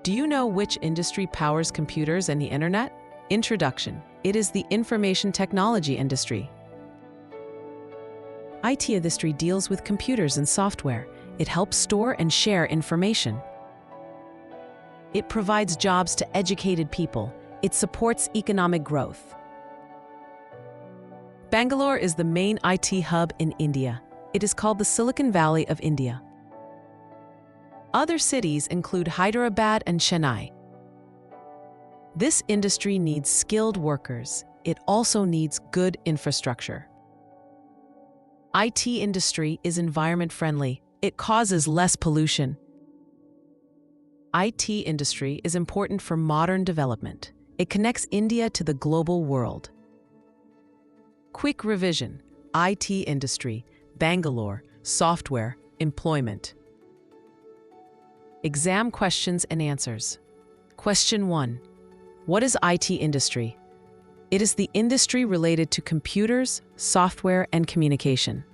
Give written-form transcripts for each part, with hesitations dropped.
Do you know which industry powers computers and the internet? Introduction. It is the information technology industry. IT industry deals with computers and software. It helps store and share information. It provides jobs to educated people. It supports economic growth. Bangalore is the main IT hub in India. It is called the Silicon Valley of India. Other cities include Hyderabad and Chennai. This industry needs skilled workers. It also needs good infrastructure. IT industry is environment friendly. It causes less pollution. IT industry is important for modern development. It connects India to the global world. Quick revision. IT industry, Bangalore, software, employment. Exam questions and answers. Question 1. What is IT industry? It is the industry related to computers, software, and communication.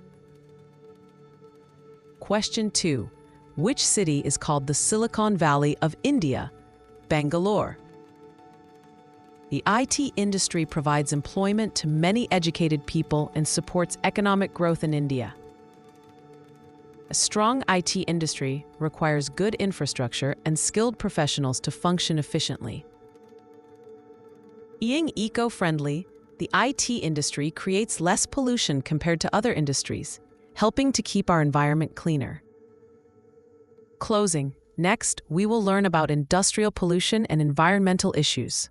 Question 2. Which city is called the Silicon Valley of India? Bangalore. The IT industry provides employment to many educated people and supports economic growth in India. A strong IT industry requires good infrastructure and skilled professionals to function efficiently. Being eco-friendly, the IT industry creates less pollution compared to other industries, helping to keep our environment cleaner. Closing. Next, we will learn about industrial pollution and environmental issues.